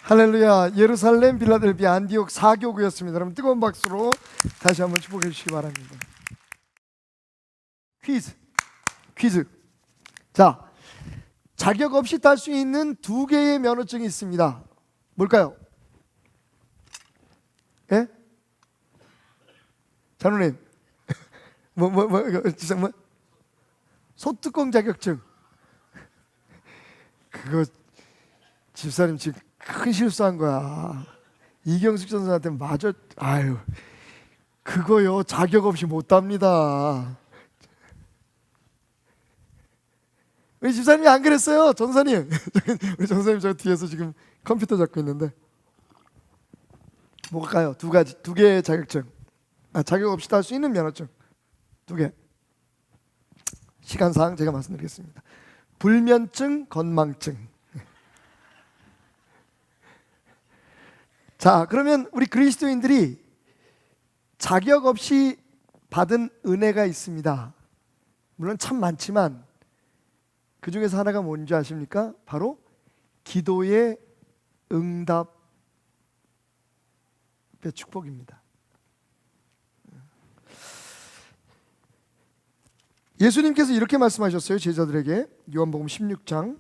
할렐루야. 예루살렘, 빌라델비아, 안디옥 4교구였습니다. 여러분 뜨거운 박수로 다시 한번 축복해 주시기 바랍니다. 퀴즈. 자, 자격 없이 딸 수 있는 두 개의 면허증이 있습니다. 뭘까요? 예? 장로님 소뚜껑 자격증. 그거 집사님 지금 큰 실수한 거야. 이경숙 전사한테 마저 그거요 자격 없이 못 답니다. 우리 집사님이 안 그랬어요. 전사님 우리 전사님 저 뒤에서 지금 컴퓨터 잡고 있는데 뭘까요? 두 개의 자격증. 자격 없이 딸 수 있는 면허증 두 개. 시간상 제가 말씀드리겠습니다. 불면증, 건망증. 자, 그러면 우리 그리스도인들이 자격 없이 받은 은혜가 있습니다. 물론 참 많지만 그 중에서 하나가 뭔지 아십니까? 바로 기도의 응답의 축복입니다. 예수님께서 이렇게 말씀하셨어요. 제자들에게 요한복음 16장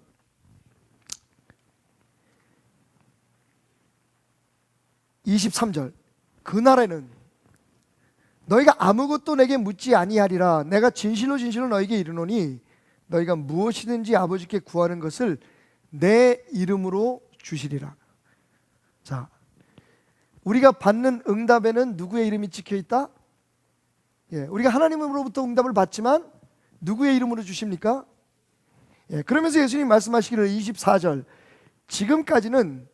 23절. 그날에는 너희가 아무것도 내게 묻지 아니하리라. 내가 진실로 너희에게 이르노니 너희가 무엇이든지 아버지께 구하는 것을 내 이름으로 주시리라. 자, 우리가 받는 응답에는 누구의 이름이 찍혀 있다? 우리가 하나님으로부터 응답을 받지만 누구의 이름으로 주십니까? 그러면서 예수님 말씀하시기를 24절. 지금까지는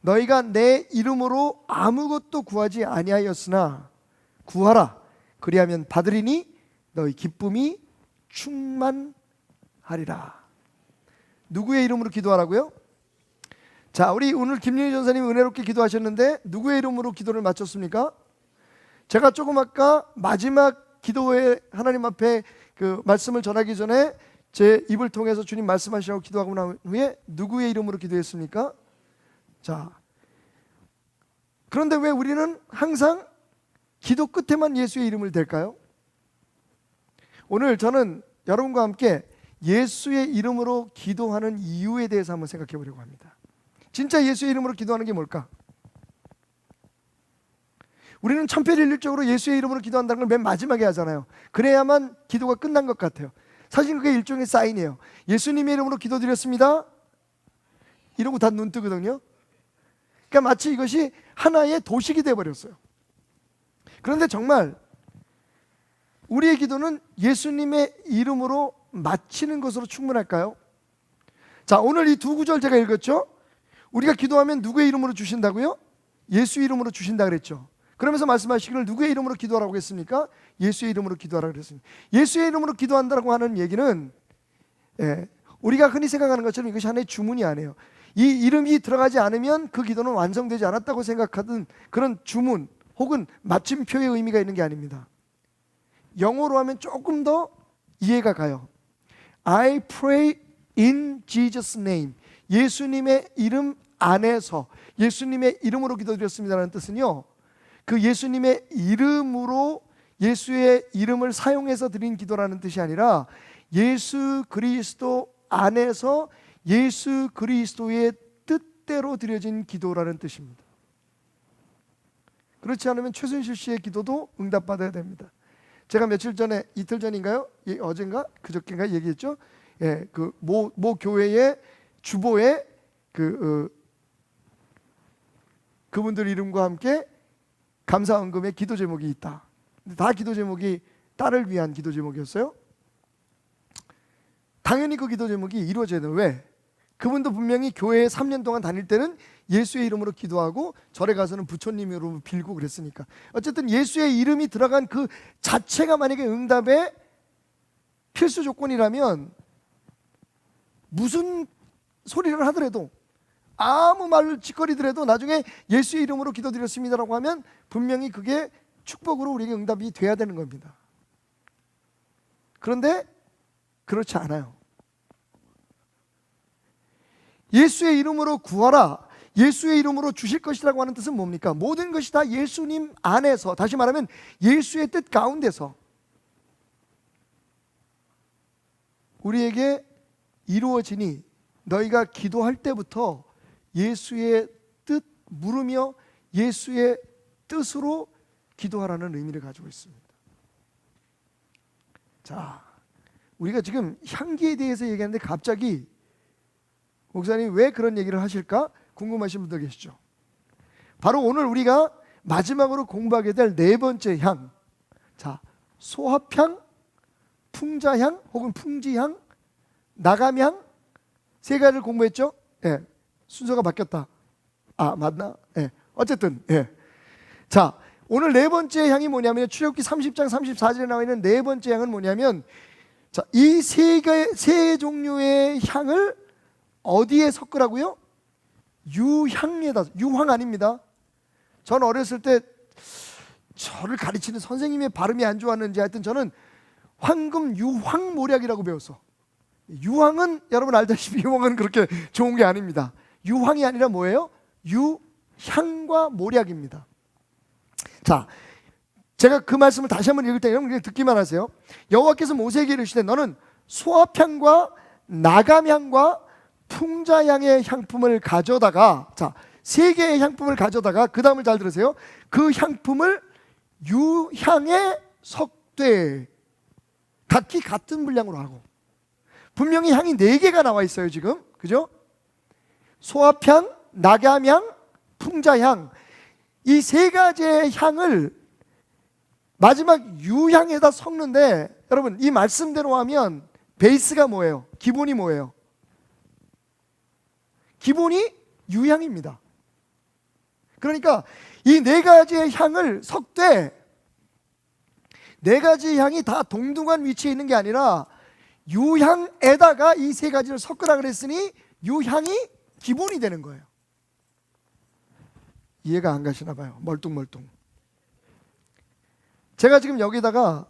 너희가 내 이름으로 아무것도 구하지 아니하였으나 구하라. 그리하면 받으리니 너희 기쁨이 충만하리라. 누구의 이름으로 기도하라고요? 자, 우리 오늘 김윤희 전사님 은혜롭게 기도하셨는데 누구의 이름으로 기도를 마쳤습니까? 제가 조금 아까 마지막 기도에 하나님 앞에 그 말씀을 전하기 전에 제 입을 통해서 주님 말씀하시라고 기도하고 난 후에 누구의 이름으로 기도했습니까? 자, 그런데 왜 우리는 항상 기도 끝에만 예수의 이름을 댈까요? 오늘 저는 여러분과 함께 예수의 이름으로 기도하는 이유에 대해서 한번 생각해 보려고 합니다. 진짜 예수의 이름으로 기도하는 게 뭘까? 우리는 천편일률적으로 예수의 이름으로 기도한다는 걸 맨 마지막에 하잖아요. 그래야만 기도가 끝난 것 같아요. 사실 그게 일종의 사인이에요. 예수님의 이름으로 기도드렸습니다 이러고 다 눈 뜨거든요. 그러니까 마치 이것이 하나의 도식이 되어버렸어요. 그런데 정말 우리의 기도는 예수님의 이름으로 마치는 것으로 충분할까요? 자, 오늘 이 두 구절 제가 읽었죠? 우리가 기도하면 누구의 이름으로 주신다고요? 예수 이름으로 주신다 그랬죠. 그러면서 말씀하시기를 누구의 이름으로 기도하라고 했습니까? 예수의 이름으로 기도하라고 그랬습니다. 예수의 이름으로 기도한다고 하는 얘기는 우리가 흔히 생각하는 것처럼 이것이 하나의 주문이 아니에요. 이 이름이 들어가지 않으면 그 기도는 완성되지 않았다고 생각하던 그런 주문 혹은 마침표의 의미가 있는 게 아닙니다. 영어로 하면 조금 더 이해가 가요. I pray in Jesus' name. 예수님의 이름 안에서 예수님의 이름으로 기도드렸습니다라는 뜻은요, 그 예수님의 이름으로 예수의 이름을 사용해서 드린 기도라는 뜻이 아니라 예수 그리스도 안에서 예수 그리스도의 뜻대로 드려진 기도라는 뜻입니다. 그렇지 않으면 최순실 씨의 기도도 응답받아야 됩니다. 제가 며칠 전에, 이틀 전인가요? 어젠가? 그저께인가 얘기했죠? 그 모 교회의 주보에 그분들 이름과 함께 감사헌금의 기도 제목이 있다. 다 기도 제목이 딸을 위한 기도 제목이었어요. 당연히 그 기도 제목이 이루어져야 돼요. 왜? 그분도 분명히 교회에 3년 동안 다닐 때는 예수의 이름으로 기도하고 절에 가서는 부처님 이름으로 빌고 그랬으니까. 어쨌든 예수의 이름이 들어간 그 자체가 만약에 응답의 필수 조건이라면 무슨 소리를 하더라도 아무 말을 짓거리더라도 나중에 예수의 이름으로 기도드렸습니다라고 하면 분명히 그게 축복으로 우리에게 응답이 돼야 되는 겁니다. 그런데 그렇지 않아요. 예수의 이름으로 구하라. 예수의 이름으로 주실 것이라고 하는 뜻은 뭡니까? 모든 것이 다 예수님 안에서, 다시 말하면 예수의 뜻 가운데서 우리에게 이루어지니 너희가 기도할 때부터 예수의 뜻 물으며 예수의 뜻으로 기도하라는 의미를 가지고 있습니다. 자, 우리가 지금 향기에 대해서 얘기하는데 갑자기 목사님 왜 그런 얘기를 하실까 궁금하신 분들 계시죠? 바로 오늘 우리가 마지막으로 공부하게 될 네 번째 향, 자, 소합향, 풍자향 혹은 풍지향, 나감향, 세 가지를 공부했죠? 예, 순서가 바뀌었다. 아, 맞나? 예, 어쨌든 자, 오늘 네 번째 향이 뭐냐면 출애굽기 30장 34절에 나와 있는 네 번째 향은 뭐냐면, 자, 이 세 종류의 향을 어디에 섞으라고요? 유향에다. 유황 아닙니다. 전 어렸을 때 저를 가르치는 선생님의 발음이 안 좋았는지 하여튼 저는 황금 유황 모략이라고 배웠어. 유황은 여러분 알다시피 유황은 그렇게 좋은 게 아닙니다. 유황이 아니라 뭐예요? 유향과 모략입니다. 자, 제가 그 말씀을 다시 한번 읽을 때 여러분 그냥 듣기만 하세요. 여호와께서 모세에게 이르시되 너는 소합향과 나감향과 풍자향의 향품을 가져다가, 자, 세 개의 향품을 가져다가 그 다음을 잘 들으세요. 그 향품을 유향에 섞되, 각기 같은 분량으로 하고. 분명히 향이 네 개가 나와 있어요 지금, 그죠? 소합향, 나감향, 풍자향, 이 세 가지의 향을 마지막 유향에다 섞는데, 여러분 이 말씀대로 하면 베이스가 뭐예요? 기본이 뭐예요? 기본이 유향입니다. 그러니까 이 네 가지의 향을 섞되, 네 가지 향이 다 동등한 위치에 있는 게 아니라 유향에다가 이 세 가지를 섞으라 그랬으니 유향이 기본이 되는 거예요. 이해가 안 가시나 봐요. 멀뚱멀뚱. 제가 지금 여기다가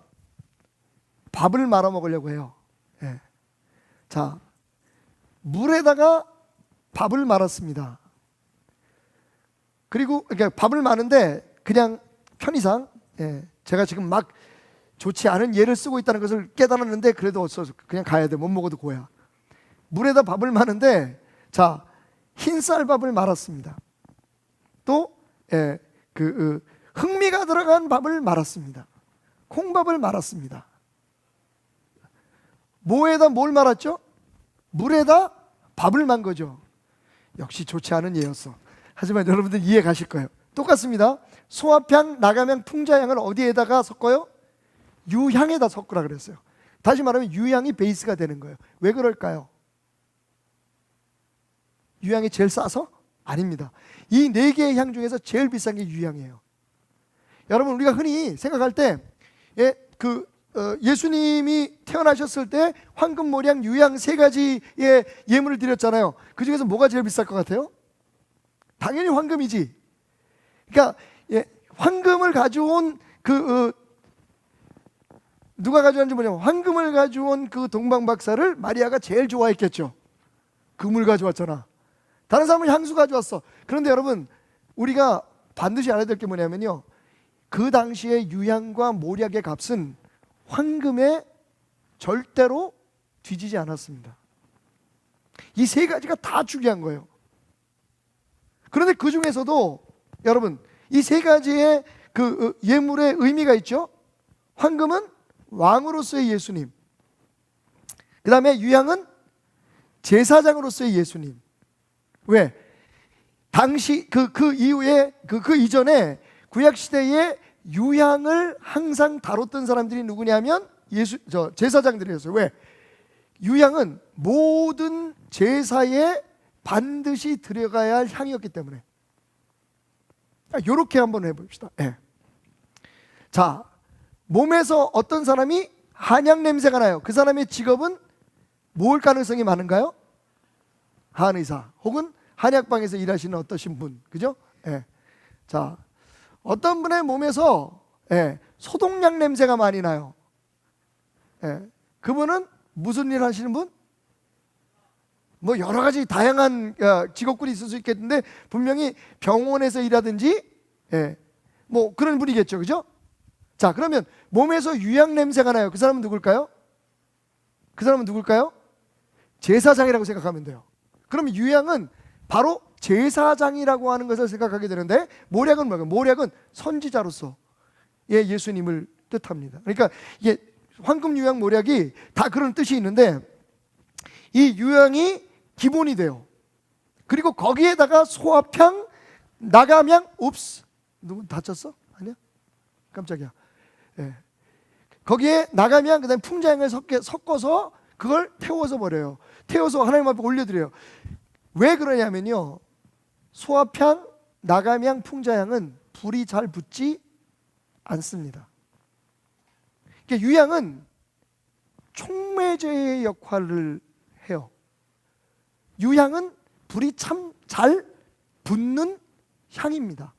밥을 말아 먹으려고 해요. 예. 자, 물에다가 밥을 말았습니다. 그리고 그러니까 밥을 마는데 그냥 편의상, 제가 지금 막 좋지 않은 예를 쓰고 있다는 것을 깨달았는데 그래도 어쩌서 그냥 가야 돼. 못 먹어도 고야. 물에다 밥을 마는데, 자, 흰쌀밥을 말았습니다. 또 흑미가 들어간 밥을 말았습니다. 콩밥을 말았습니다. 뭐에다 뭘 말았죠? 물에다 밥을 만 거죠. 역시 좋지 않은 예였어. 하지만 여러분들 이해 가실 거예요. 똑같습니다. 소합향, 나감향, 풍자향을 어디에다가 섞어요? 유향에다 섞으라 그랬어요. 다시 말하면 유향이 베이스가 되는 거예요. 왜 그럴까요? 유향이 제일 싸서? 아닙니다. 이 네 개의 향 중에서 제일 비싼 게 유향이에요. 여러분 우리가 흔히 생각할 때 예수님이 태어나셨을 때 황금, 모략, 유향 세 가지의 예물을 드렸잖아요. 그 중에서 뭐가 제일 비쌀 것 같아요? 당연히 황금이지. 그러니까 황금을 가져온 누가 가져왔는지 뭐냐면 황금을 가져온 그 동방 박사를 마리아가 제일 좋아했겠죠. 금을 가져왔잖아. 다른 사람은 향수 가져왔어. 그런데 여러분 우리가 반드시 알아야 될 게 뭐냐면요, 그 당시에 유향과 모략의 값은 황금에 절대로 뒤지지 않았습니다. 이 세 가지가 다 중요한 거예요. 그런데 그 중에서도 여러분 이 세 가지의 예물의 의미가 있죠. 황금은 왕으로서의 예수님, 그 다음에 유향은 제사장으로서의 예수님. 왜? 당시 그 이후에 그 이전에 구약 시대에 유향을 항상 다뤘던 사람들이 누구냐면 제사장들이었어요. 왜? 유향은 모든 제사에 반드시 들어가야 할 향이었기 때문에. 이렇게 한번 해봅시다. 자, 몸에서 어떤 사람이 한약 냄새가 나요. 그 사람의 직업은 뭘 가능성이 많은가요? 한의사 혹은 한약방에서 일하시는 어떠신 분, 그죠? 자, 어떤 분의 몸에서 소독약 냄새가 많이 나요. 그분은 무슨 일 하시는 분? 뭐 여러 가지 다양한 직업군이 있을 수 있겠는데 분명히 병원에서 일하든지 뭐 그런 분이겠죠, 그죠? 자, 그러면 몸에서 유향 냄새가 나요. 그 사람은 누굴까요? 그 사람은 누굴까요? 제사장이라고 생각하면 돼요. 그러면 유향은 바로 제사장이라고 하는 것을 생각하게 되는데, 모략은 뭐예요? 모략은 선지자로서 예수님을 뜻합니다. 그러니까 이게 황금 유향 모략이 다 그런 뜻이 있는데, 이 유향이 기본이 돼요. 그리고 거기에다가 소합향, 나감향, 옵스, 누구 다쳤어? 아니야? 깜짝이야. 거기에 나감향, 그다음에 풍자향을 섞어서 그걸 태워서 버려요. 태워서 하나님 앞에 올려드려요. 왜 그러냐면요, 소합향, 나감향, 풍자향은 불이 잘 붙지 않습니다. 그러니까 유향은 촉매제의 역할을 해요. 유향은 불이 참 잘 붙는 향입니다.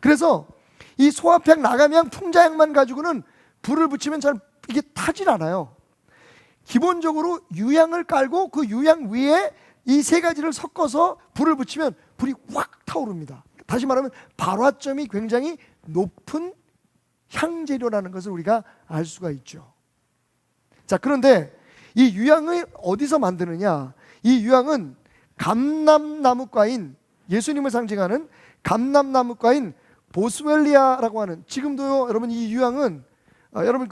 그래서 이 소합향, 나감향, 풍자향만 가지고는 불을 붙이면 잘 이게 타질 않아요. 기본적으로 유향을 깔고 그 유향 위에 이 세 가지를 섞어서 불을 붙이면 불이 확 타오릅니다. 다시 말하면 발화점이 굉장히 높은 향재료라는 것을 우리가 알 수가 있죠. 자, 그런데 이 유향을 어디서 만드느냐? 이 유향은 감람나무과인, 예수님을 상징하는 감람나무과인 보스웰리아라고 하는, 지금도요 여러분 이 유향은 여러분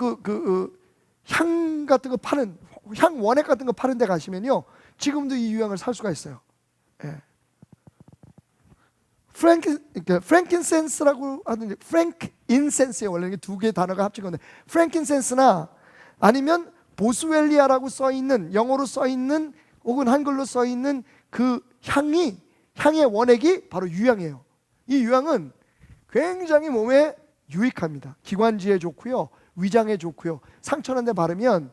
향 같은 거 파는, 향 원액 같은 거 파는 데 가시면요 지금도 이 유향을 살 수가 있어요. 프랭킨센스라고 하는, 프랭크인센스예요. 원래 두 개의 단어가 합친 건데, 프랭킨센스나 아니면 보스웰리아라고 써 있는, 영어로 써 있는 혹은 한글로 써 있는 그 향의 원액이 바로 유향이에요. 이 유향은 굉장히 몸에 유익합니다. 기관지에 좋고요, 위장에 좋고요, 상처난 데 바르면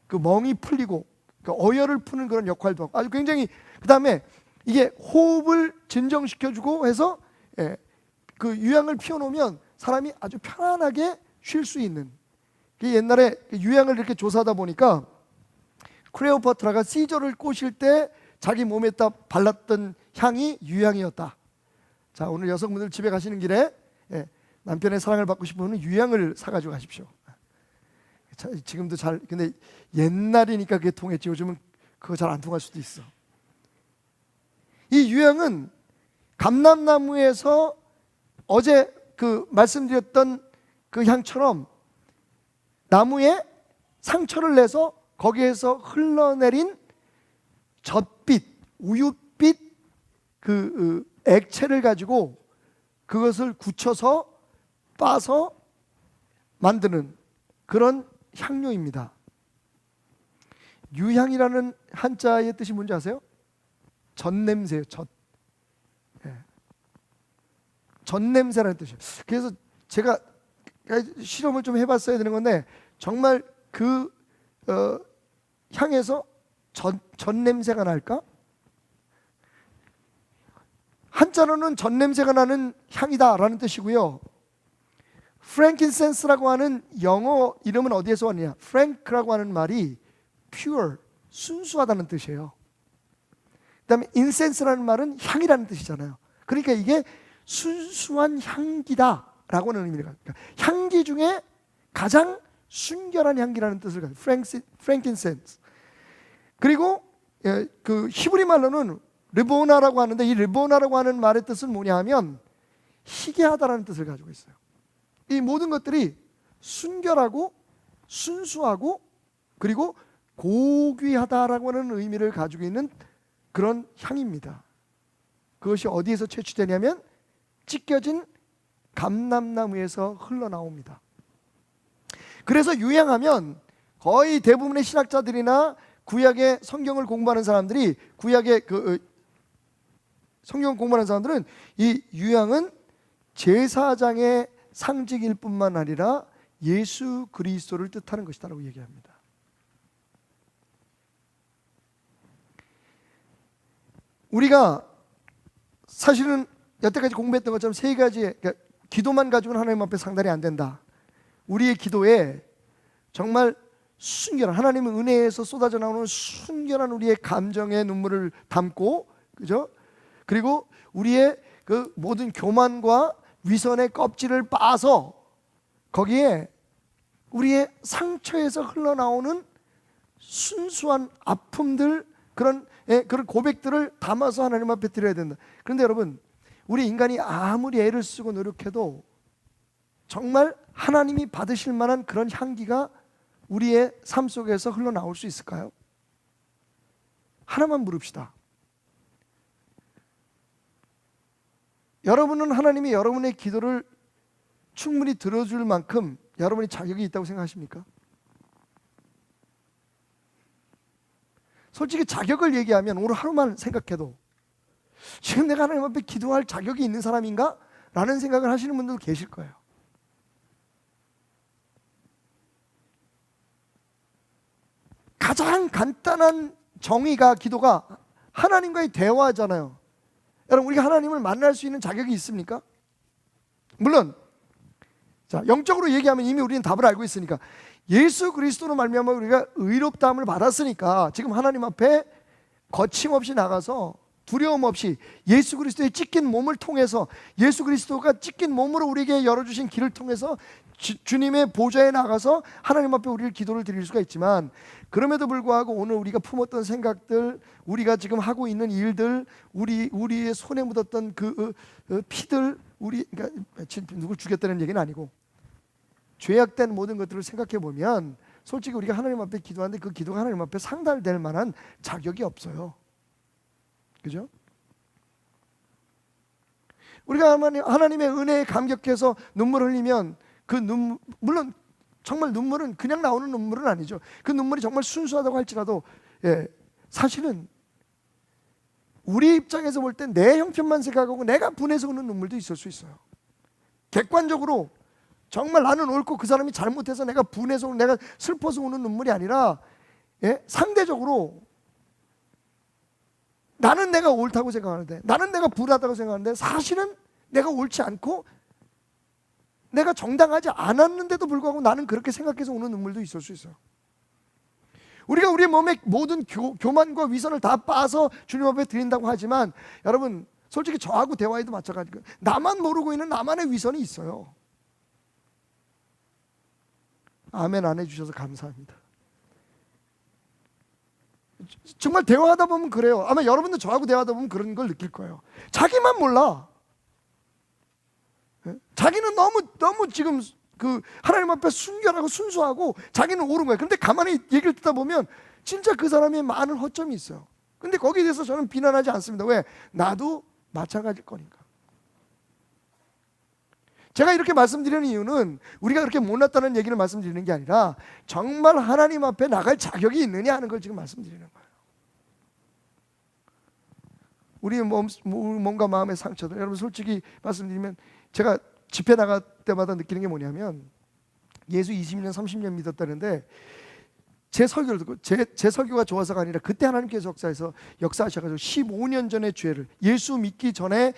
그 멍이 풀리고 그 어혈을 푸는 그런 역할도 하고 아주 굉장히, 그 다음에 이게 호흡을 진정시켜주고 해서 그 유향을 피워놓으면 사람이 아주 편안하게 쉴 수 있는, 옛날에 유향을 이렇게 조사하다 보니까 클레오파트라가 시저를 꼬실 때 자기 몸에다 발랐던 향이 유향이었다. 자, 오늘 여성분들 집에 가시는 길에 남편의 사랑을 받고 싶으면 유향을 사가지고 가십시오. 지금도 잘, 근데 옛날이니까 그게 통했지 요즘은 그거 잘 안 통할 수도 있어. 이 유향은 감람나무에서 어제 그 말씀드렸던 그 향처럼 나무에 상처를 내서 거기에서 흘러내린 젖빛, 우유빛 그 액체를 가지고 그것을 굳혀서 빻아서 만드는 그런 향료입니다. 유향이라는 한자의 뜻이 뭔지 아세요? 젖냄새예요. 젖냄새라는 뜻이에요. 그래서 제가 실험을 좀 해봤어야 되는 건데, 정말 그 향에서 젖냄새가 날까? 한자로는 젖냄새가 나는 향이다라는 뜻이고요. 프랭킨센스라고 하는 영어 이름은 어디에서 왔느냐? 프랭크라고 하는 말이 pure, 순수하다는 뜻이에요. 그 다음에 인센스라는 말은 향이라는 뜻이잖아요. 그러니까 이게 순수한 향기다 라고 하는 의미가, 그러니까 향기 중에 가장 순결한 향기라는 뜻을 가지고 프랭킨센스. 그리고 그 히브리 말로는 르보나라고 하는데, 이 르보나라고 하는 말의 뜻은 뭐냐 하면 희귀하다라는 뜻을 가지고 있어요. 이 모든 것들이 순결하고 순수하고 그리고 고귀하다라고 하는 의미를 가지고 있는 그런 향입니다. 그것이 어디에서 채취되냐면 찢겨진 감람나무에서 흘러나옵니다. 그래서 유향하면 거의 대부분의 신학자들이나 구약의 성경을 공부하는 사람들이, 구약의 성경 공부하는 사람들은 이 유향은 제사장의 상징일 뿐만 아니라 예수 그리스도를 뜻하는 것이다라고 얘기합니다. 우리가 사실은 여태까지 공부했던 것처럼 세 가지, 그러니까 기도만 가지고는 하나님 앞에 상달이 안 된다. 우리의 기도에 정말 순결한 하나님의 은혜에서 쏟아져 나오는 순결한 우리의 감정의 눈물을 담고, 그죠? 그리고 우리의 그 모든 교만과 위선의 껍질을 빠서 거기에 우리의 상처에서 흘러나오는 순수한 아픔들, 그런 고백들을 담아서 하나님 앞에 드려야 된다. 그런데 여러분, 우리 인간이 아무리 애를 쓰고 노력해도 정말 하나님이 받으실 만한 그런 향기가 우리의 삶 속에서 흘러나올 수 있을까요? 하나만 물읍시다. 여러분은 하나님이 여러분의 기도를 충분히 들어줄 만큼 여러분이 자격이 있다고 생각하십니까? 솔직히 자격을 얘기하면 오늘 하루만 생각해도 지금 내가 하나님 앞에 기도할 자격이 있는 사람인가? 라는 생각을 하시는 분들도 계실 거예요. 가장 간단한 정의가, 기도가 하나님과의 대화잖아요. 여러분, 우리가 하나님을 만날 수 있는 자격이 있습니까? 물론 자, 영적으로 얘기하면 이미 우리는 답을 알고 있으니까, 예수 그리스도로 말미암아 우리가 의롭다함을 받았으니까 지금 하나님 앞에 거침없이 나가서 두려움 없이 예수 그리스도의 찢긴 몸을 통해서, 예수 그리스도가 찢긴 몸으로 우리에게 열어주신 길을 통해서 주님의 보좌에 나가서 하나님 앞에 우리를 기도를 드릴 수가 있지만, 그럼에도 불구하고 오늘 우리가 품었던 생각들, 우리가 지금 하고 있는 일들, 우리의 손에 묻었던 그 피들, 그러니까 누굴 죽였다는 얘기는 아니고 죄악된 모든 것들을 생각해 보면 솔직히 우리가 하나님 앞에 기도하는데 그 기도가 하나님 앞에 상달될 만한 자격이 없어요. 그죠? 우리가 하나님의 은혜에 감격해서 눈물을 흘리면 물론 정말 눈물은 그냥 나오는 눈물은 아니죠. 그 눈물이 정말 순수하다고 할지라도 사실은 우리 입장에서 볼 때 내 형편만 생각하고 내가 분해서 우는 눈물도 있을 수 있어요. 객관적으로 정말 나는 옳고 그 사람이 잘못해서 내가 분해서, 내가 슬퍼서 우는 눈물이 아니라 상대적으로 나는 내가 옳다고 생각하는데, 나는 내가 불하다고 생각하는데 사실은 내가 옳지 않고 내가 정당하지 않았는데도 불구하고 나는 그렇게 생각해서 우는 눈물도 있을 수 있어요. 우리가 우리 몸의 모든 교만과 위선을 다 빠서 주님 앞에 드린다고 하지만, 여러분 솔직히 저하고 대화해도 마찬가지고 나만 모르고 있는 나만의 위선이 있어요. 아멘 안 해주셔서 감사합니다. 정말 대화하다 보면 그래요. 아마 여러분도 저하고 대화하다 보면 그런 걸 느낄 거예요. 자기만 몰라. 자기는 너무 지금 그 하나님 앞에 순결하고 순수하고 자기는 옳은 거예요. 근데 가만히 얘기를 듣다 보면 진짜 그 사람의 많은 허점이 있어요. 근데 거기에 대해서 저는 비난하지 않습니다. 왜? 나도 마찬가지일 거니까. 제가 이렇게 말씀드리는 이유는 우리가 그렇게 못났다는 얘기를 말씀드리는 게 아니라 정말 하나님 앞에 나갈 자격이 있느냐 하는 걸 지금 말씀드리는 거예요. 우리의 몸과 마음의 상처들, 여러분 솔직히 말씀드리면 제가 집회 나갈 때마다 느끼는 게 뭐냐면, 예수 20년 30년 믿었다는데 제 설교를 듣고 제 설교가 좋아서가 아니라 그때 하나님께서 역사하셔가지고 15년 전의 죄를, 예수 믿기 전에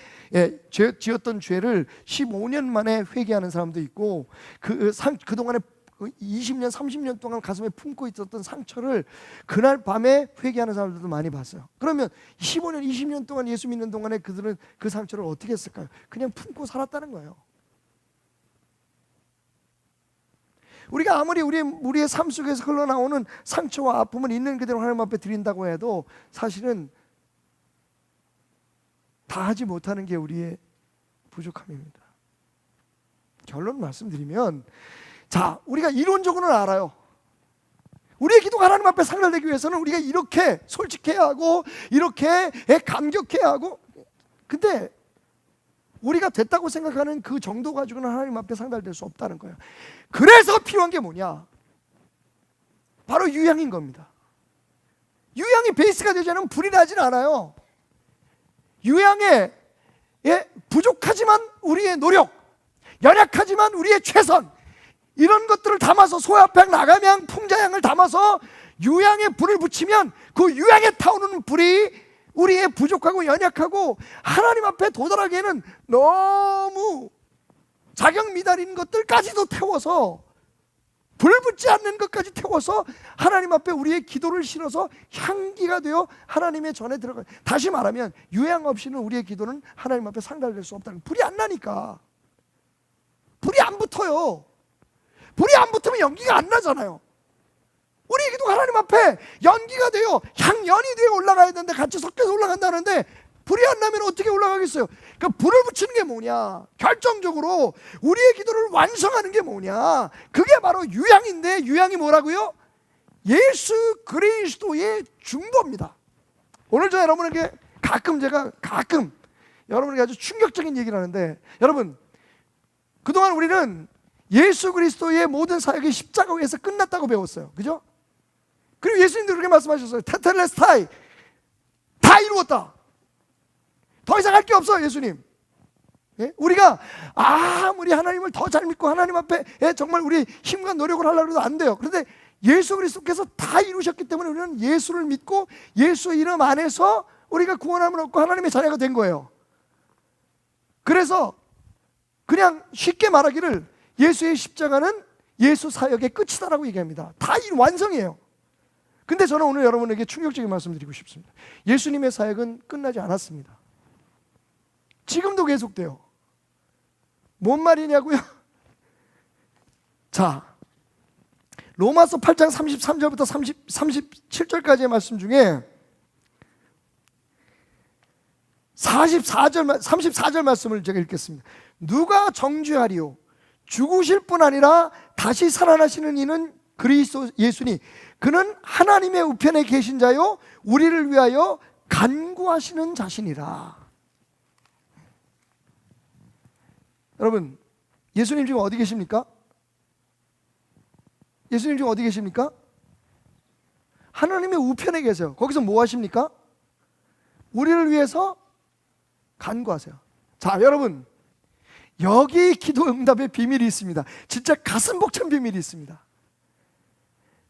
지었던 죄를 15년 만에 회개하는 사람도 있고, 그동안에 20년 30년 동안 가슴에 품고 있었던 상처를 그날 밤에 회개하는 사람들도 많이 봤어요. 그러면 15년 20년 동안 예수 믿는 동안에 그들은 그 상처를 어떻게 했을까요? 그냥 품고 살았다는 거예요. 우리가 아무리 우리의 삶 속에서 흘러나오는 상처와 아픔을 있는 그대로 하나님 앞에 드린다고 해도 사실은 다 하지 못하는 게 우리의 부족함입니다. 결론 말씀드리면, 자, 우리가 이론적으로는 알아요. 우리의 기도가 하나님 앞에 상달되기 위해서는 우리가 이렇게 솔직해야 하고 이렇게 감격해야 하고, 근데 우리가 됐다고 생각하는 그 정도 가지고는 하나님 앞에 상달될 수 없다는 거예요. 그래서 필요한 게 뭐냐? 바로 유향인 겁니다. 유향이 베이스가 되지 않으면 불이 나진 않아요. 유향에 부족하지만 우리의 노력, 연약하지만 우리의 최선, 이런 것들을 담아서 소야향, 나감향, 풍자향을 담아서 유향에 불을 붙이면 그 유향에 타오르는 불이 우리의 부족하고 연약하고 하나님 앞에 도달하기에는 너무 자격 미달인 것들까지도 태워서 불 붙지 않는 것까지 태워서 하나님 앞에 우리의 기도를 실어서 향기가 되어 하나님의 전에 들어가. 다시 말하면 유향 없이는 우리의 기도는 하나님 앞에 상달될 수 없다는 거예요. 불이 안 나니까. 불이 안 붙어요. 불이 안 붙으면 연기가 안 나잖아요. 우리의 기도가 하나님 앞에 연기가 되어 향연이 되어 올라가야 되는데 같이 섞여서 올라간다는데 불이 안 나면 어떻게 올라가겠어요? 그러니까 불을 붙이는 게 뭐냐? 결정적으로 우리의 기도를 완성하는 게 뭐냐? 그게 바로 유향인데, 유향이 뭐라고요? 예수 그리스도의 중보입니다. 오늘 저 여러분에게 제가 가끔 여러분에게 아주 충격적인 얘기를 하는데, 여러분 그동안 우리는 예수 그리스도의 모든 사역이 십자가 위에서 끝났다고 배웠어요. 그죠? 그리고 예수님도 그렇게 말씀하셨어요. 테텔레스타이, 다 이루었다. 더 이상 할 게 없어. 예수님. 예? 우리가 아무리 하나님을 더 잘 믿고 하나님 앞에 정말 우리 힘과 노력을 하려고 해도 안 돼요. 그런데 예수 그리스도께서 다 이루셨기 때문에 우리는 예수를 믿고 예수 이름 안에서 우리가 구원함을 얻고 하나님의 자녀가 된 거예요. 그래서 그냥 쉽게 말하기를 예수의 십자가는 예수 사역의 끝이다라고 얘기합니다. 다 완성이에요. 근데 저는 오늘 여러분에게 충격적인 말씀 드리고 싶습니다. 예수님의 사역은 끝나지 않았습니다. 지금도 계속돼요. 뭔 말이냐고요? 자, 로마서 8장 33절부터 37절까지의 말씀 중에 34절 말씀을 제가 읽겠습니다. 누가 정죄하리요? 죽으실 뿐 아니라 다시 살아나시는 이는 그리스도 예수니 그는 하나님의 우편에 계신 자요 우리를 위하여 간구하시는 자신이라. 여러분, 예수님 지금 어디 계십니까? 예수님 지금 어디 계십니까? 하나님의 우편에 계세요. 거기서 뭐 하십니까? 우리를 위해서 간구하세요. 자, 여러분, 여기 기도 응답의 비밀이 있습니다. 진짜 가슴 벅찬 비밀이 있습니다.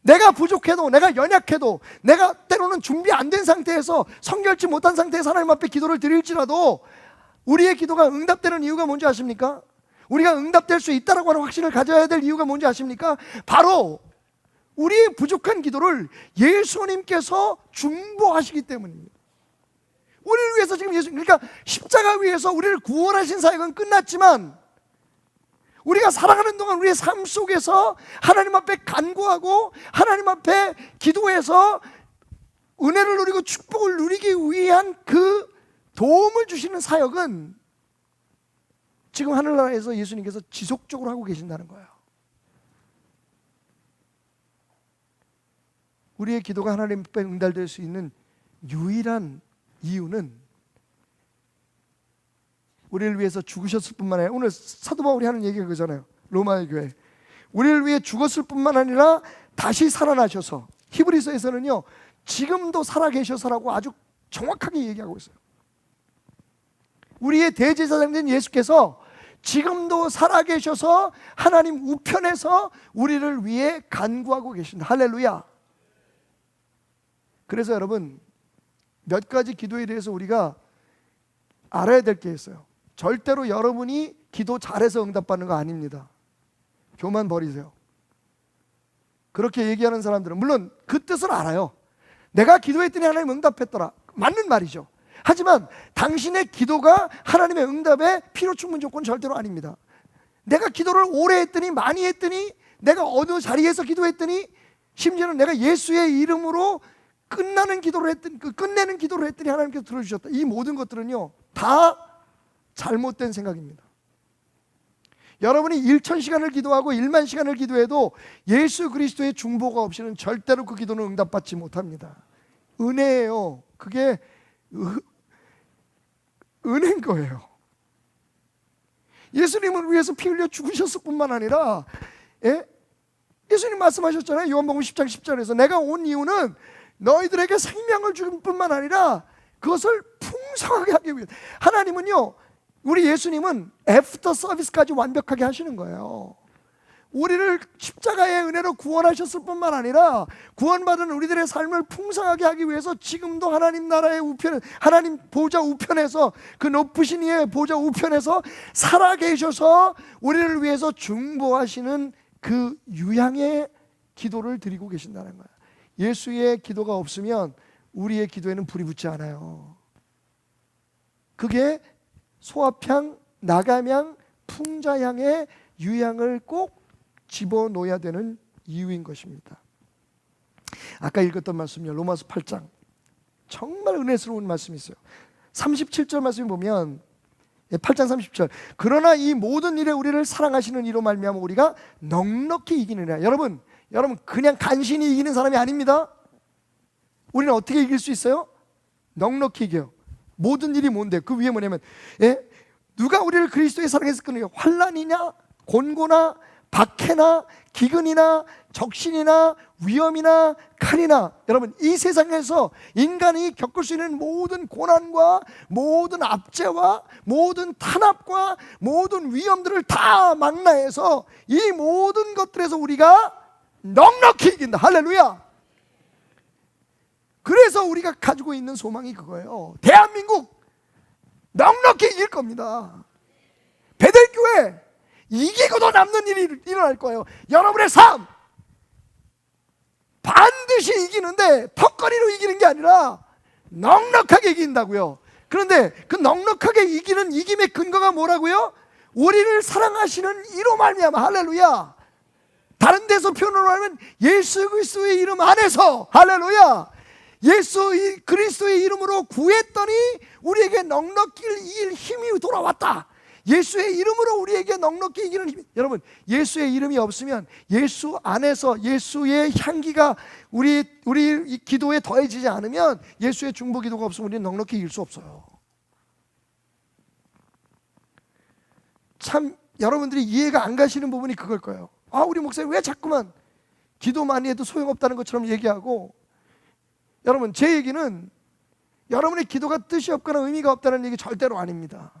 내가 부족해도, 내가 연약해도, 내가 때로는 준비 안 된 상태에서, 성결치 못한 상태에서 하나님 앞에 기도를 드릴지라도 우리의 기도가 응답되는 이유가 뭔지 아십니까? 우리가 응답될 수 있다라고 하는 확신을 가져야 될 이유가 뭔지 아십니까? 바로 우리의 부족한 기도를 예수님께서 중보하시기 때문입니다. 우리를 위해서 지금 그러니까 십자가 위에서 우리를 구원하신 사역은 끝났지만 우리가 살아가는 동안 우리의 삶 속에서 하나님 앞에 간구하고 하나님 앞에 기도해서 은혜를 누리고 축복을 누리기 위한 그 도움을 주시는 사역은 지금 하늘나라에서 예수님께서 지속적으로 하고 계신다는 거예요. 우리의 기도가 하나님 앞에 응답될 수 있는 유일한 이유는 우리를 위해서 죽으셨을 뿐만 아니라, 오늘 사도 바울이 하는 얘기가 그잖아요. 로마의 교회, 우리를 위해 죽었을 뿐만 아니라 다시 살아나셔서, 히브리서에서는요 지금도 살아계셔서라고 아주 정확하게 얘기하고 있어요. 우리의 대제사장된 예수께서 지금도 살아계셔서 하나님 우편에서 우리를 위해 간구하고 계신다. 할렐루야. 그래서 여러분, 몇 가지 기도에 대해서 우리가 알아야 될 게 있어요. 절대로 여러분이 기도 잘해서 응답받는 거 아닙니다. 교만 버리세요. 그렇게 얘기하는 사람들은 물론 그 뜻을 알아요. 내가 기도했더니 하나님 응답했더라, 맞는 말이죠. 하지만 당신의 기도가 하나님의 응답의 필요 충분 조건 절대로 아닙니다. 내가 기도를 오래 했더니, 많이 했더니, 내가 어느 자리에서 기도했더니, 심지어는 내가 예수의 이름으로 끝내는 기도를 했더니 하나님께서 들어주셨다. 이 모든 것들은요 다 잘못된 생각입니다. 여러분이 1000시간을 기도하고 1만 시간을 기도해도 예수 그리스도의 중보가 없이는 절대로 그 기도는 응답받지 못합니다. 은혜예요. 그게 은혜인 거예요. 예수님을 위해서 피 흘려 죽으셨을 뿐만 아니라, 예수님 말씀하셨잖아요. 요한복음 10장 10절에서 내가 온 이유는 너희들에게 생명을 주길 뿐만 아니라 그것을 풍성하게 하기 위해. 하나님은요, 우리 예수님은 애프터 서비스까지 완벽하게 하시는 거예요. 우리를 십자가의 은혜로 구원하셨을 뿐만 아니라 구원받은 우리들의 삶을 풍성하게 하기 위해서 지금도 하나님 나라의 우편, 하나님 보좌 우편에서, 그 높으신 이의 보좌 우편에서 살아계셔서 우리를 위해서 중보하시는 그 유향의 기도를 드리고 계신다는 거예요. 예수의 기도가 없으면 우리의 기도에는 불이 붙지 않아요. 그게 소합향, 나감향, 풍자향의 유향을 꼭 집어넣어야 되는 이유인 것입니다. 아까 읽었던 말씀이요, 로마서 8장 정말 은혜스러운 말씀이 있어요. 37절 말씀을 보면 8장 30절, 그러나 이 모든 일에 우리를 사랑하시는 이로 말미암아 우리가 넉넉히 이기느니라. 여러분 그냥 간신히 이기는 사람이 아닙니다. 우리는 어떻게 이길 수 있어요? 넉넉히 이겨요. 모든 일이 뭔데? 그 위에 뭐냐면, 누가 우리를 그리스도의 사랑에서 끊으려? 환난이냐, 곤고나, 박해나, 기근이나, 적신이나, 위험이나, 칼이나. 여러분, 이 세상에서 인간이 겪을 수 있는 모든 고난과 모든 압제와 모든 탄압과 모든 위험들을 다 망라해서 이 모든 것들에서 우리가 넉넉히 이긴다. 할렐루야. 그래서 우리가 가지고 있는 소망이 그거예요. 대한민국 넉넉히 이길 겁니다. 베델교회 이기고도 남는 일이 일어날 거예요. 여러분의 삶 반드시 이기는데 턱걸이로 이기는 게 아니라 넉넉하게 이긴다고요. 그런데 그 넉넉하게 이기는 이김의 근거가 뭐라고요? 우리를 사랑하시는 이로 말미암아. 할렐루야. 다른 데서 표현으로 하면 예수 그리스도의 이름 안에서. 할렐루야. 예수 그리스도의 이름으로 구했더니 우리에게 넉넉히 이길 힘이 돌아왔다. 예수의 이름으로 우리에게 넉넉히 이기는 힘. 여러분, 예수의 이름이 없으면, 예수 안에서 예수의 향기가 우리 기도에 더해지지 않으면, 예수의 중보 기도가 없으면 우리는 넉넉히 이길 수 없어요. 참 여러분들이 이해가 안 가시는 부분이 그걸 거예요. 우리 목사님 왜 자꾸만 기도 많이 해도 소용없다는 것처럼 얘기하고. 여러분, 제 얘기는 여러분의 기도가 뜻이 없거나 의미가 없다는 얘기 절대로 아닙니다.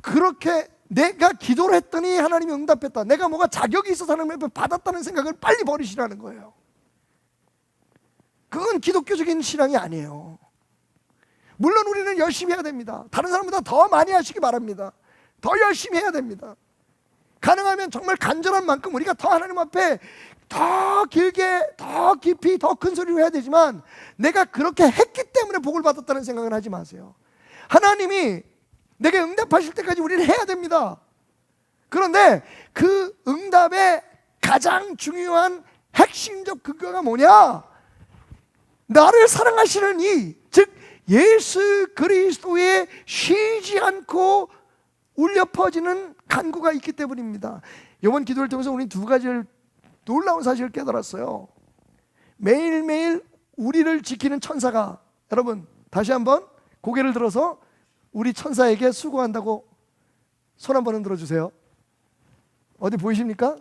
그렇게 내가 기도를 했더니 하나님이 응답했다, 내가 뭐가 자격이 있어서 하나님 앞에 받았다는 생각을 빨리 버리시라는 거예요. 그건 기독교적인 신앙이 아니에요. 물론 우리는 열심히 해야 됩니다. 다른 사람보다 더 많이 하시기 바랍니다. 더 열심히 해야 됩니다. 가능하면 정말 간절한 만큼 우리가 더 하나님 앞에 더 길게, 더 깊이, 더 큰 소리로 해야 되지만, 내가 그렇게 했기 때문에 복을 받았다는 생각은 하지 마세요. 하나님이 내게 응답하실 때까지 우리는 해야 됩니다. 그런데 그 응답의 가장 중요한 핵심적 근거가 뭐냐? 나를 사랑하시는 이, 즉 예수 그리스도의 쉬지 않고 울려 퍼지는 간구가 있기 때문입니다. 이번 기도를 통해서 우리는 두 가지를, 놀라운 사실을 깨달았어요. 매일매일 우리를 지키는 천사가, 여러분 다시 한번 고개를 들어서 우리 천사에게 수고한다고 손 한번 흔들어 주세요. 어디 보이십니까?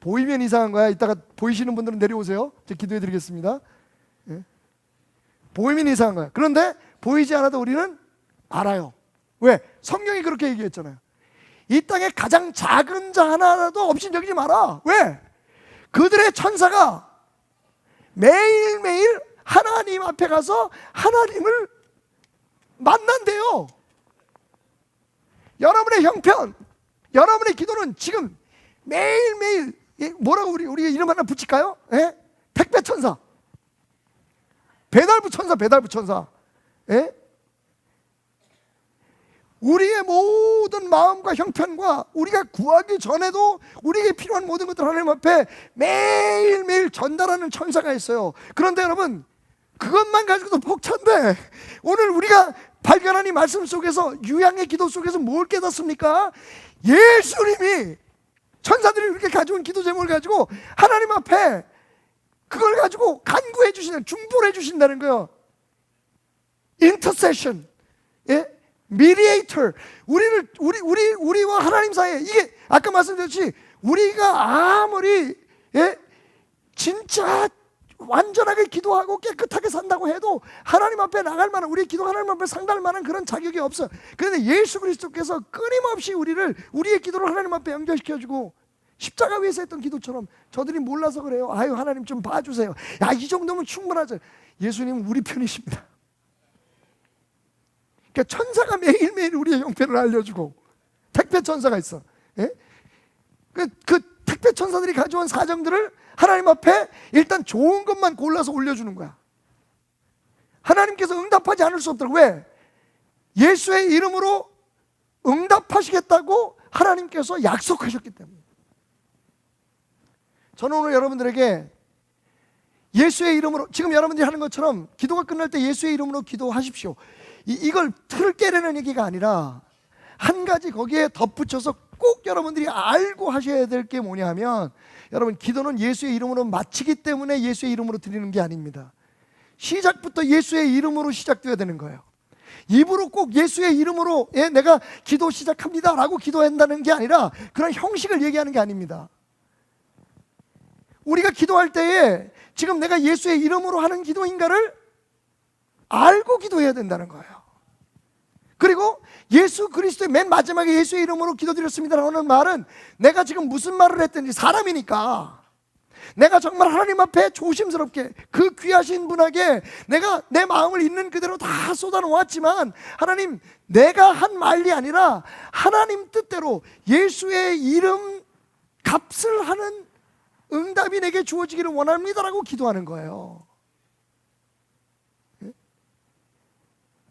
보이면 이상한 거야. 이따가 보이시는 분들은 내려오세요. 제가 기도해 드리겠습니다. 보이면 이상한 거야. 그런데 보이지 않아도 우리는 알아요. 왜? 성경이 그렇게 얘기했잖아요. 이 땅에 가장 작은 자 하나라도 업신여기지 마라. 왜? 그들의 천사가 매일매일 하나님 앞에 가서 하나님을 만난대요. 여러분의 형편, 여러분의 기도는 지금 매일매일, 뭐라고 우리가 이름 하나 붙일까요? 택배 천사, 배달부 천사, 배달부 천사. 우리의 모든 마음과 형편과 우리가 구하기 전에도 우리에게 필요한 모든 것들 하나님 앞에 매일매일 전달하는 천사가 있어요. 그런데 여러분, 그것만 가지고도 벅찬데, 오늘 우리가 발견한 이 말씀 속에서, 유향의 기도 속에서 뭘 깨닫습니까? 예수님이 천사들이 이렇게 가져온 기도 제목을 가지고 하나님 앞에 그걸 가지고 간구해 주신다는, 중보를 해 주신다는 거예요. 인터세션, 미디에이터, 우리와 하나님 사이에, 이게 아까 말씀드렸듯이 우리가 아무리 진짜 완전하게 기도하고 깨끗하게 산다고 해도 하나님 앞에 나갈 만한, 우리의 기도가 하나님 앞에 상달할 만한 그런 자격이 없어. 그런데 예수 그리스도께서 끊임없이 우리의 기도를 하나님 앞에 연결시켜주고, 십자가 위에서 했던 기도처럼, 저들이 몰라서 그래요. 아유 하나님 좀 봐주세요. 야, 이 정도면 충분하죠. 예수님은 우리 편이십니다. 그러니까 천사가 매일매일 우리의 형편을 알려주고, 택배 천사가 있어. 예? 그 택배 천사들이 가져온 사정들을 하나님 앞에 일단 좋은 것만 골라서 올려주는 거야. 하나님께서 응답하지 않을 수 없더라고. 왜? 예수의 이름으로 응답하시겠다고 하나님께서 약속하셨기 때문에. 저는 오늘 여러분들에게 예수의 이름으로, 지금 여러분들이 하는 것처럼 기도가 끝날 때 예수의 이름으로 기도하십시오. 이걸 틀 깨려는 얘기가 아니라 한 가지 거기에 덧붙여서 꼭 여러분들이 알고 하셔야 될 게 뭐냐 하면, 여러분, 기도는 예수의 이름으로 마치기 때문에 예수의 이름으로 드리는 게 아닙니다. 시작부터 예수의 이름으로 시작돼야 되는 거예요. 입으로 꼭 예수의 이름으로 내가 기도 시작합니다 라고 기도한다는 게 아니라 그런 형식을 얘기하는 게 아닙니다. 우리가 기도할 때에 지금 내가 예수의 이름으로 하는 기도인가를 알고 기도해야 된다는 거예요. 그리고 예수 그리스도의 맨 마지막에 예수의 이름으로 기도드렸습니다라는 말은 내가 지금 무슨 말을 했든지 사람이니까 내가 정말 하나님 앞에 조심스럽게 그 귀하신 분에게 내가 내 마음을 있는 그대로 다 쏟아놓았지만, 하나님, 내가 한 말이 아니라 하나님 뜻대로 예수의 이름 값을 하는 응답이 내게 주어지기를 원합니다라고 기도하는 거예요.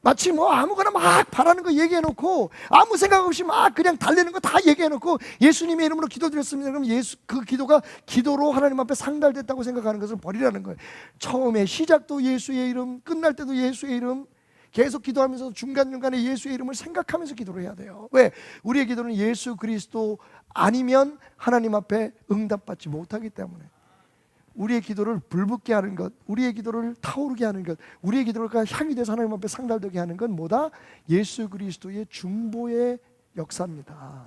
마치 뭐 아무거나 막 바라는 거 얘기해놓고 아무 생각 없이 막 그냥 달래는 거 다 얘기해놓고 예수님의 이름으로 기도드렸습니다. 그럼 그 기도가 기도로 하나님 앞에 상달됐다고 생각하는 것을 버리라는 거예요. 처음에 시작도 예수의 이름, 끝날 때도 예수의 이름, 계속 기도하면서 중간중간에 예수의 이름을 생각하면서 기도를 해야 돼요. 왜? 우리의 기도는 예수 그리스도 아니면 하나님 앞에 응답받지 못하기 때문에. 우리의 기도를 불붙게 하는 것, 우리의 기도를 타오르게 하는 것, 우리의 기도가 향이 돼서 하나님 앞에 상달되게 하는 건 뭐다? 예수 그리스도의 중보의 역사입니다.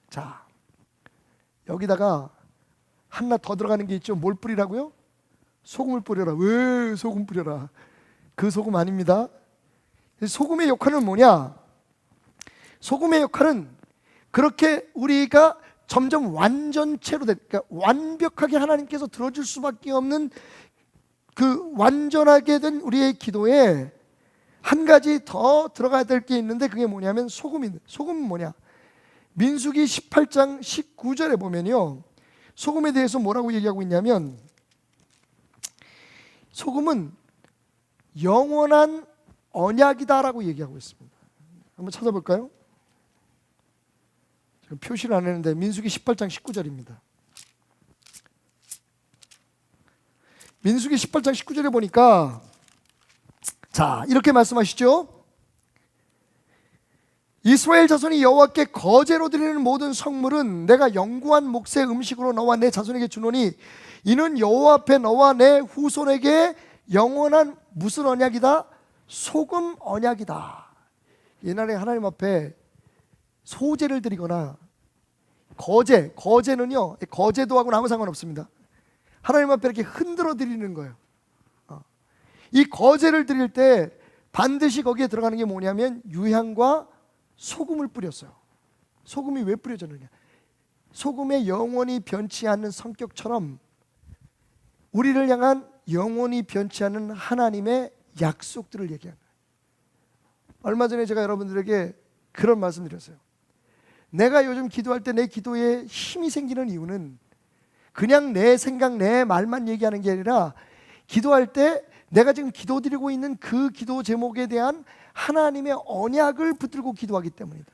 자, 여기다가 하나 더 들어가는 게 있죠. 뭘 뿌리라고요? 소금을 뿌려라. 왜 소금 뿌려라? 그 소금 아닙니다. 소금의 역할은 뭐냐? 소금의 역할은 그렇게 우리가 점점 완전체로 그러니까 완벽하게 하나님께서 들어줄 수밖에 없는 그 완전하게 된 우리의 기도에 한 가지 더 들어가야 될 게 있는데, 그게 뭐냐면 소금인데, 소금은 뭐냐? 민수기 18장 19절에 보면요, 소금에 대해서 뭐라고 얘기하고 있냐면, 소금은 영원한 언약이다라고 얘기하고 있습니다. 한번 찾아볼까요? 표시를 안 했는데 민수기 18장 19절입니다. 민수기 18장 19절에 보니까 자, 이렇게 말씀하시죠. 이스라엘 자손이 여호와께 거제로 드리는 모든 성물은 내가 영구한 몫의 음식으로 너와 내 자손에게 주노니 이는 여호와 앞에 너와 내 후손에게 영원한 무슨 언약이다? 소금 언약이다. 옛날에 하나님 앞에 소제를 드리거나 거제는요, 거제도하고는 아무 상관없습니다. 하나님 앞에 이렇게 흔들어 드리는 거예요. 이 거제를 드릴 때 반드시 거기에 들어가는 게 뭐냐면 유향과 소금을 뿌렸어요. 소금이 왜 뿌려졌느냐? 소금의 영원히 변치 않는 성격처럼 우리를 향한 영원히 변치 않는 하나님의 약속들을 얘기하는 거예요. 얼마 전에 제가 여러분들에게 그런 말씀 드렸어요. 내가 요즘 기도할 때 내 기도에 힘이 생기는 이유는 그냥 내 생각, 내 말만 얘기하는 게 아니라 기도할 때 내가 지금 기도드리고 있는 그 기도 제목에 대한 하나님의 언약을 붙들고 기도하기 때문이다.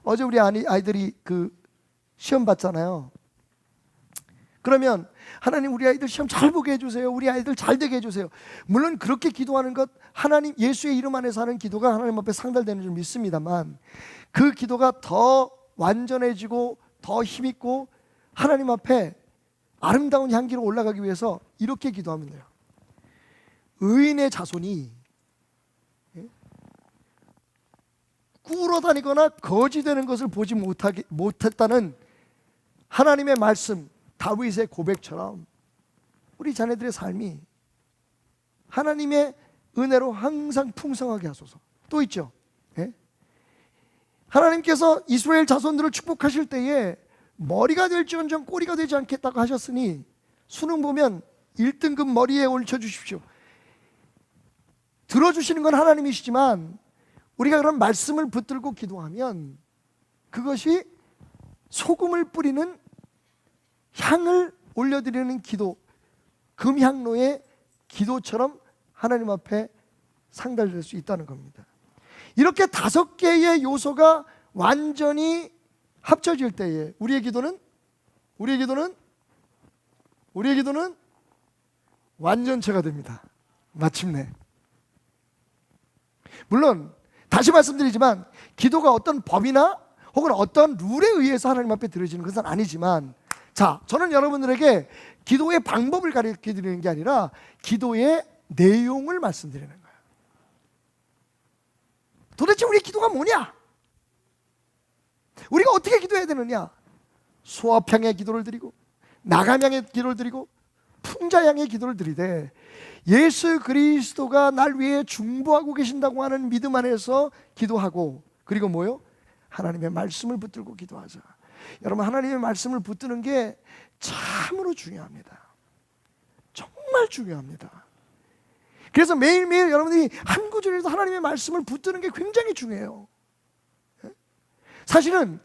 어제 우리 아이들이 그 시험 봤잖아요. 그러면 하나님, 우리 아이들 시험 잘 보게 해주세요. 우리 아이들 잘 되게 해주세요. 물론 그렇게 기도하는 것, 하나님 예수의 이름 안에서 하는 기도가 하나님 앞에 상달되는 줄 믿습니다만, 그 기도가 더 완전해지고 더 힘있고 하나님 앞에 아름다운 향기로 올라가기 위해서 이렇게 기도하면 돼요. 의인의 자손이 꿇어다니거나 거지되는 것을 보지 못했다는 하나님의 말씀, 다윗의 고백처럼 우리 자녀들의 삶이 하나님의 은혜로 항상 풍성하게 하소서. 또 있죠. 하나님께서 이스라엘 자손들을 축복하실 때에 머리가 될지언정 꼬리가 되지 않겠다고 하셨으니 수능 보면 1등급 머리에 올려주십시오. 들어주시는 건 하나님이시지만 우리가 그런 말씀을 붙들고 기도하면 그것이 소금을 뿌리는 향을 올려드리는 기도, 금향로의 기도처럼 하나님 앞에 상달될 수 있다는 겁니다. 이렇게 5개의 요소가 완전히 합쳐질 때에 우리의 기도는 완전체가 됩니다. 마침내. 물론 다시 말씀드리지만 기도가 어떤 법이나 혹은 어떤 룰에 의해서 하나님 앞에 드려지는 것은 아니지만, 자, 저는 여러분들에게 기도의 방법을 가르쳐 드리는 게 아니라 기도의 내용을 말씀드리는 거예요. 도대체 우리의 기도가 뭐냐? 우리가 어떻게 기도해야 되느냐? 소압향의 기도를 드리고 나감향의 기도를 드리고 풍자향의 기도를 드리되, 예수 그리스도가 날 위해 중보하고 계신다고 하는 믿음 안에서 기도하고, 그리고 뭐요? 하나님의 말씀을 붙들고 기도하자. 여러분, 하나님의 말씀을 붙드는 게 참으로 중요합니다. 정말 중요합니다. 그래서 매일매일 여러분들이 한 구절에도 하나님의 말씀을 붙드는 게 굉장히 중요해요. 사실은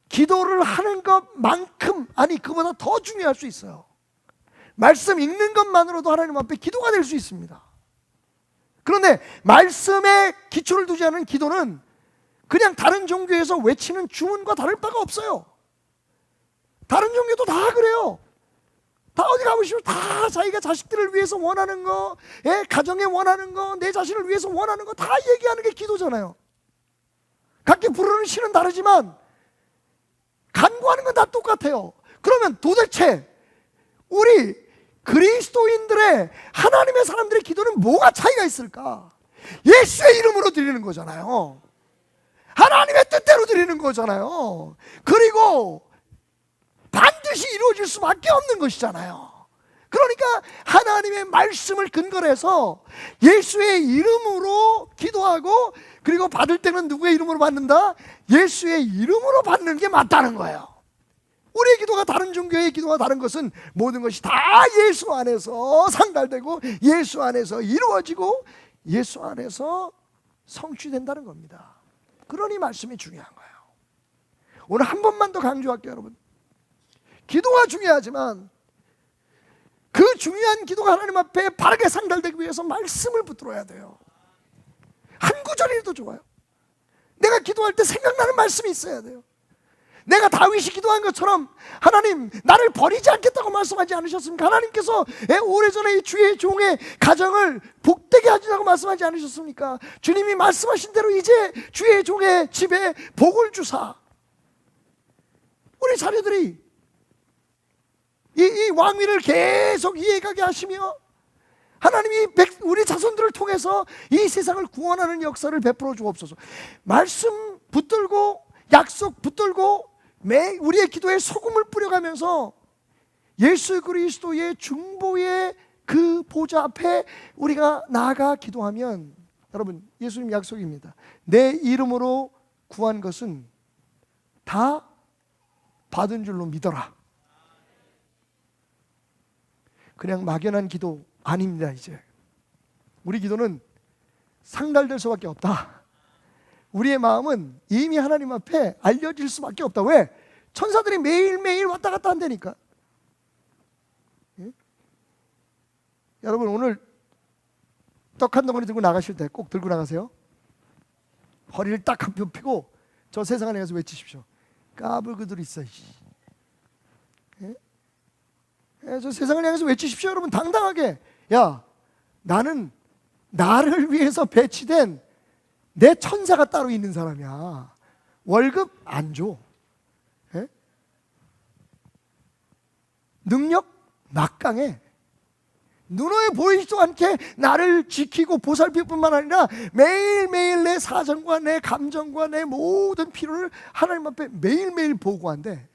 기도를 하는 것만큼, 아니 그보다 더 중요할 수 있어요. 말씀 읽는 것만으로도 하나님 앞에 기도가 될 수 있습니다. 그런데 말씀에 기초를 두지 않은 기도는 그냥 다른 종교에서 외치는 주문과 다를 바가 없어요. 다른 종교도 다 그래요. 다 어디 가보시면 다 자기가 자식들을 위해서 원하는 거, 가정에 원하는 거, 내 자신을 위해서 원하는 거 다 얘기하는 게 기도잖아요. 각기 부르는 시는 다르지만 간구하는 건 다 똑같아요. 그러면 도대체 우리 그리스도인들의, 하나님의 사람들의 기도는 뭐가 차이가 있을까? 예수의 이름으로 드리는 거잖아요. 하나님의 뜻대로 드리는 거잖아요. 그리고 반드시 이루어질 수밖에 없는 것이잖아요. 그러니까 하나님의 말씀을 근거로 해서 예수의 이름으로 기도하고, 그리고 받을 때는 누구의 이름으로 받는다? 예수의 이름으로 받는 게 맞다는 거예요. 우리의 기도가 다른 종교의 기도가 다른 것은 모든 것이 다 예수 안에서 상달되고 예수 안에서 이루어지고 예수 안에서 성취된다는 겁니다. 그러니 말씀이 중요한 거예요. 오늘 한 번만 더 강조할게요, 여러분. 기도가 중요하지만 그 중요한 기도가 하나님 앞에 바르게 상달되기 위해서 말씀을 붙들어야 돼요. 한 구절이라도 좋아요. 내가 기도할 때 생각나는 말씀이 있어야 돼요. 내가 다윗이 기도한 것처럼 하나님 나를 버리지 않겠다고 말씀하지 않으셨습니까? 하나님께서 오래전에 이 주의 종의 가정을 복되게 하시라고 말씀하지 않으셨습니까? 주님이 말씀하신 대로 이제 주의 종의 집에 복을 주사 우리 자녀들이 이 왕위를 계속 이해가게 하시며 하나님이 우리 자손들을 통해서 이 세상을 구원하는 역사를 베풀어 주옵소서. 말씀 붙들고 약속 붙들고 우리의 기도에 소금을 뿌려가면서 예수 그리스도의 중보의 그 보좌 앞에 우리가 나아가 기도하면, 여러분, 예수님 약속입니다. 내 이름으로 구한 것은 다 받은 줄로 믿어라. 그냥 막연한 기도 아닙니다. 이제 우리 기도는 상달될 수밖에 없다. 우리의 마음은 이미 하나님 앞에 알려질 수밖에 없다. 왜? 천사들이 매일매일 왔다 갔다 한다니까. 예? 여러분, 오늘 떡 한 덩어리 들고 나가실 때 꼭 들고 나가세요. 허리를 딱 한 편 펴고 저 세상을 향해서 외치십시오. 까불고들 있어. 예? 저 세상을 향해서 외치십시오. 여러분, 당당하게. 야, 나는 나를 위해서 배치된 내 천사가 따로 있는 사람이야. 월급 안 줘. 예? 능력 막강해. 눈에 보이지도 않게 나를 지키고 보살필 뿐만 아니라 매일매일 내 사정과 내 감정과 내 모든 필요를 하나님 앞에 매일매일 보고한대.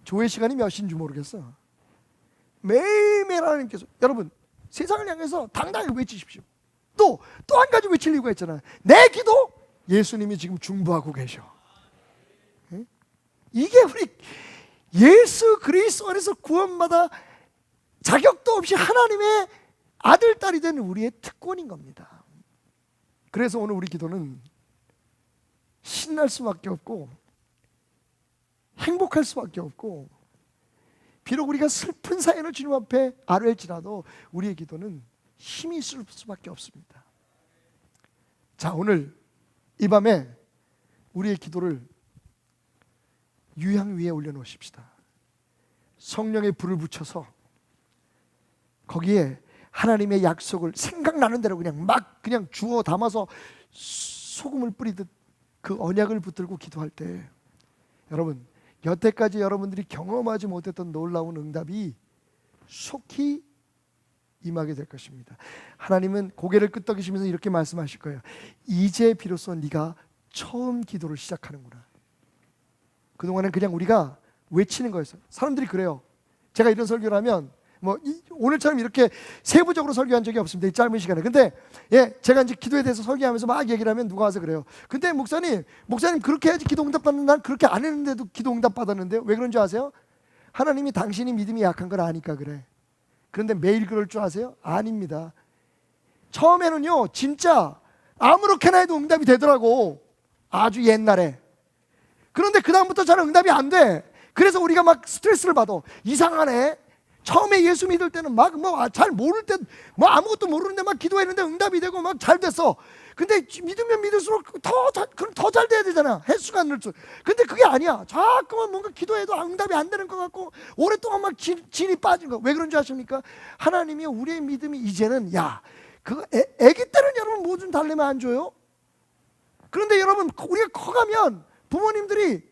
조회 시간이 몇인지 모르겠어. 매일매일 하나님께서, 여러분, 세상을 향해서 당당히 외치십시오. 또 한 가지 외칠 이유가 있잖아요. 내 기도 예수님이 지금 중보하고 계셔. 이게 우리 예수 그리스도 안에서 구원받아 자격도 없이 하나님의 아들, 딸이 된 우리의 특권인 겁니다. 그래서 오늘 우리 기도는 신날 수밖에 없고 행복할 수밖에 없고, 비록 우리가 슬픈 사연을 주님 앞에 아뢰일지라도 우리의 기도는 힘이 있을 수밖에 없습니다. 자, 오늘 이 밤에 우리의 기도를 유향 위에 올려놓으십시다. 성령의 불을 붙여서 거기에 하나님의 약속을 생각나는 대로 그냥 주워 담아서 소금을 뿌리듯 그 언약을 붙들고 기도할 때, 여러분, 여태까지 여러분들이 경험하지 못했던 놀라운 응답이 속히 임하게 될 것입니다. 하나님은 고개를 끄덕이시면서 이렇게 말씀하실 거예요. 이제 비로소 네가 처음 기도를 시작하는구나. 그동안은 그냥 우리가 외치는 거였어요. 사람들이 그래요. 제가 이런 설교를 하면 오늘처럼 이렇게 세부적으로 설교한 적이 없습니다, 이 짧은 시간에. 근데 제가 이제 기도에 대해서 설교하면서 막 얘기를 하면 누가 와서 그래요. 근데 목사님 그렇게 해야지 기도 응답 받는, 난 그렇게 안 했는데도 기도 응답 받았는데요. 왜 그런지 아세요? 하나님이 당신이 믿음이 약한 걸 아니까 그래. 그런데 매일 그럴 줄 아세요? 아닙니다. 처음에는요 진짜 아무렇게나 해도 응답이 되더라고, 아주 옛날에. 그런데 그 다음부터 잘 응답이 안 돼. 그래서 우리가 막 스트레스를 받아. 이상하네. 처음에 예수 믿을 때는 막 잘 모를 때 아무것도 모르는데 막 기도했는데 응답이 되고 막 잘 됐어. 근데 믿으면 믿을수록 더 잘 돼야 되잖아, 횟수가 늘수록. 근데 그게 아니야. 자꾸만 뭔가 기도해도 응답이 안 되는 것 같고 오랫동안 막 진이 빠진 거. 왜 그런지 아십니까? 하나님이 우리의 믿음이 이제는 애기 때는 여러분 뭐 좀 달래면 안 줘요? 그런데 여러분 우리가 커가면 부모님들이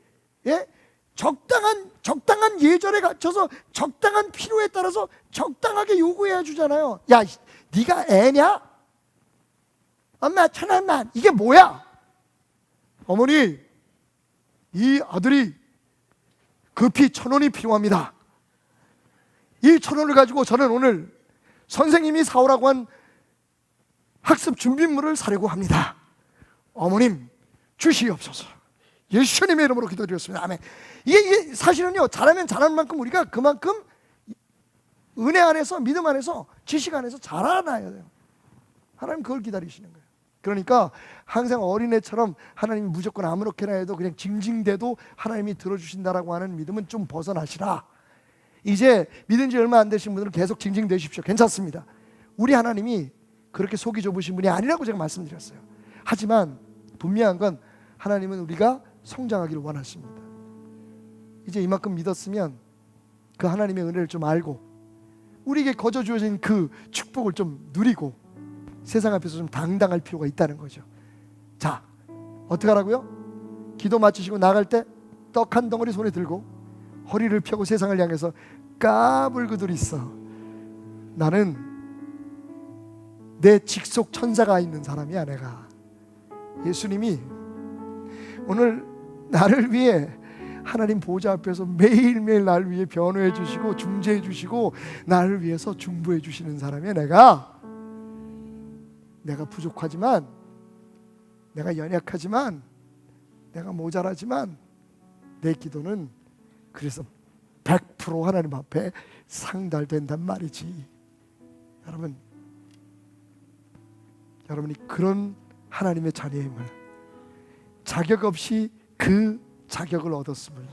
적당한 예절에 갖춰서 적당한 필요에 따라서 적당하게 요구해 주잖아요. 야, 네가 애냐? 엄마 1,000원만. 이게 뭐야? 어머니, 이 아들이 급히 1,000원이 필요합니다. 이 1,000원을 가지고 저는 오늘 선생님이 사오라고 한 학습 준비물을 사려고 합니다. 어머님 주시옵소서. 예수님의 이름으로 기도드렸습니다. 아멘. 이게 사실은요, 잘하면 잘하는 만큼 우리가 그만큼 은혜 안에서, 믿음 안에서, 지식 안에서 자라나야 돼요. 하나님 그걸 기다리시는 거예요. 그러니까 항상 어린애처럼 하나님이 무조건 아무렇게나 해도 그냥 징징대도 하나님이 들어주신다라고 하는 믿음은 좀 벗어나시라. 이제 믿은 지 얼마 안 되신 분들은 계속 징징대십시오. 괜찮습니다. 우리 하나님이 그렇게 속이 좁으신 분이 아니라고 제가 말씀드렸어요. 하지만 분명한 건 하나님은 우리가 성장하기를 원하십니다. 이제 이만큼 믿었으면 그 하나님의 은혜를 좀 알고 우리에게 거저 주어진 그 축복을 좀 누리고 세상 앞에서 좀 당당할 필요가 있다는 거죠. 자, 어떻게 하라고요? 기도 마치시고 나갈 때 떡 한 덩어리 손에 들고 허리를 펴고 세상을 향해서 까불고들 있어. 나는 내 직속 천사가 있는 사람이야. 내가 예수님이 오늘 나를 위해 하나님 보좌 앞에서 매일매일 나를 위해 변호해 주시고 중재해 주시고 나를 위해서 중보해 주시는 사람이야. 내가 부족하지만, 내가 연약하지만, 내가 모자라지만 내 기도는 그래서 100% 하나님 앞에 상달된단 말이지. 여러분이 그런 하나님의 자녀임을, 자격 없이 그 자격을 얻었음을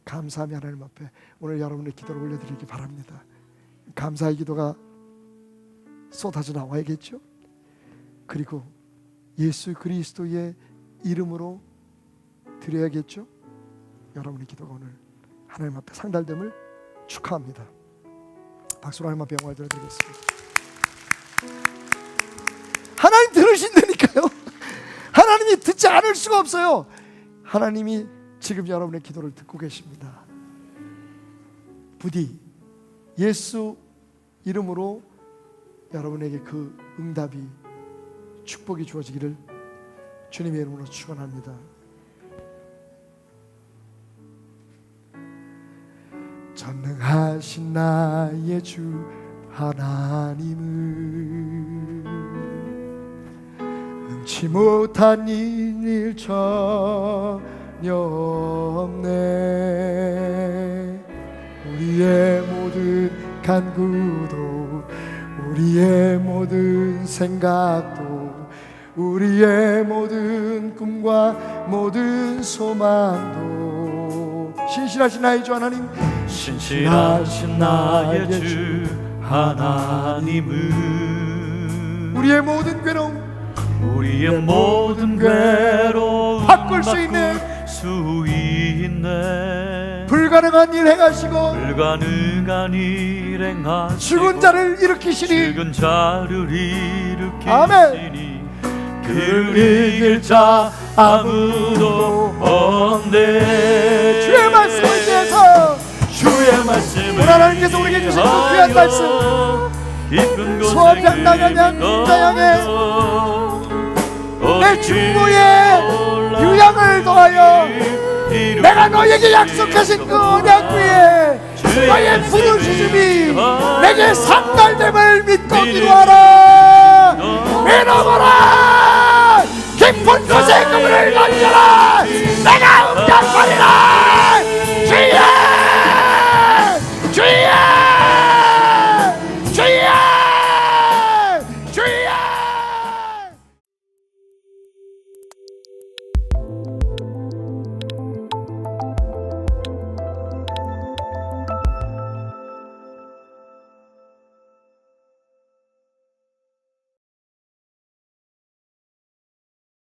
감사하며 하나님 앞에 오늘 여러분의 기도를 올려드리기 바랍니다. 감사의 기도가 쏟아져 나와야겠죠. 그리고 예수 그리스도의 이름으로 드려야겠죠. 여러분의 기도가 오늘 하나님 앞에 상달됨을 축하합니다. 박수로 하나님 앞에 영광을 드리겠습니다. 하나님 들으신다니까요. 하나님이 듣지 않을 수가 없어요. 하나님이 지금 여러분의 기도를 듣고 계십니다. 부디 예수 이름으로 여러분에게 그 응답이, 축복이 주어지기를 주님의 이름으로 축원합니다. 전능하신 나의 주 하나님을 능치 못한 일 전혀 없네. 우리의 모든 간구도, 우리의 모든 생각도, 우리의 모든 꿈과 모든 소망도 신실하신 나의 주 하나님, 신실하신 나의 주 하나님은 우리의 모든 괴로움, 우리의 모든 괴로움 바꿀 수 있는 불가능한 일 행하시고 불가능한 일 행하시고 죽은 자를 일으키시니 죽은 자를 일으키시니 아멘. 그를 이길 자 아무도 없네. 주의 말씀을 위해서, 주의 말씀을 오늘 하나님께서 우리에게 주신 그 귀한 말씀, 소원장 낙양양 자양에 내 충고에 유양을 더하여 내가 너에게 약속하신 그 언약 위에 너의 부르짖음이 내게 상달됨을 믿고 기도하라.